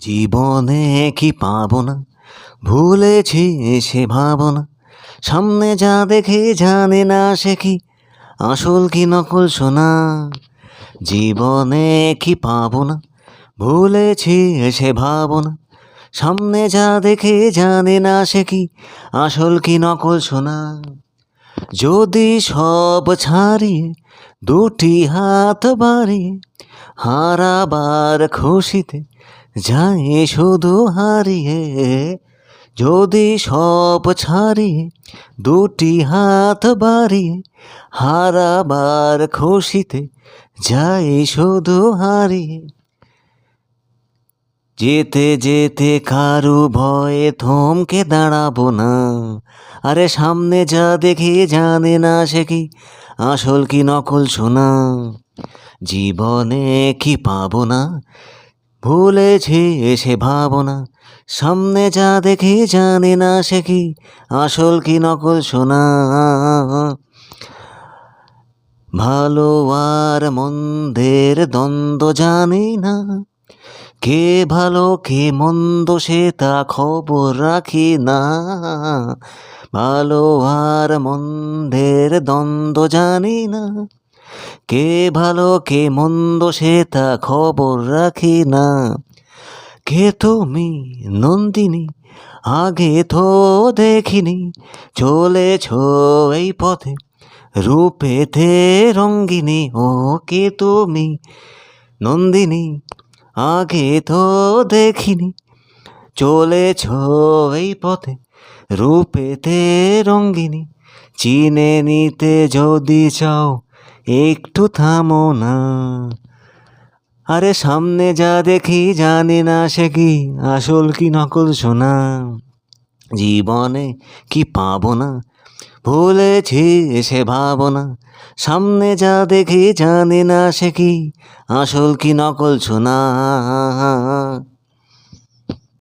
জীবনে কি পাবো না, ভুলেছি সে ভাবনা। সামনে যা দেখে জানে না সে কি আসল কি নকল সোনা। জীবনে কি পাবো না, ভুলেছি সে ভাবনা। সামনে যা দেখে জানে না সে কি আসল কি নকল সোনা। যদি সব ছাড়িয়ে দুটি হাত বাড়িয়ে হারাবার খুশিতে যাই শুধু হারিয়ে। যদি সব ছাড়িয়ে দুটি হাত বাড়িয়ে হারাবার খুশিতে যাই শুধু হারিয়ে। যেতে যেতে কারু ভয়ে থমকে দাঁড়াবো না। আরে সামনে যা দেখে জানে না সে কি আসল কি নকল সোনা। জীবনে কি পাবো না, ভুলেছি সে ভাবনা। সামনে যা দেখে জানে না সে কি আসল কি নকল সোনা। ভালো আর মন্দের দ্বন্দ্ব জানি না, কে ভালো কে মন্দ সে তা খবর রাখি না। ভালো আর মন্দের দ্বন্দ্ব জানি না, কে ভালো কে মন্দ সে তা খবর রাখি না। কে তুমি নন্দিনী, আগে তো দেখিনি, চলেছ এই পথে রূপেতে রঙ্গিনী। ও কে তুমি নন্দিনী, আগে তো দেখিনি, চলেছ এই পথে রূপেতে রঙ্গিনী। চিনে নিতে যদি চাও একটু থামো না। আরে সামনে যা দেখি জানি না সে কি আসল কি নকল সোনা। জীবনে কি পাবো না, ভুলেছি সে ভাবনা। সামনে যা দেখি জানি না সে কি আসল কি নকল সোনা।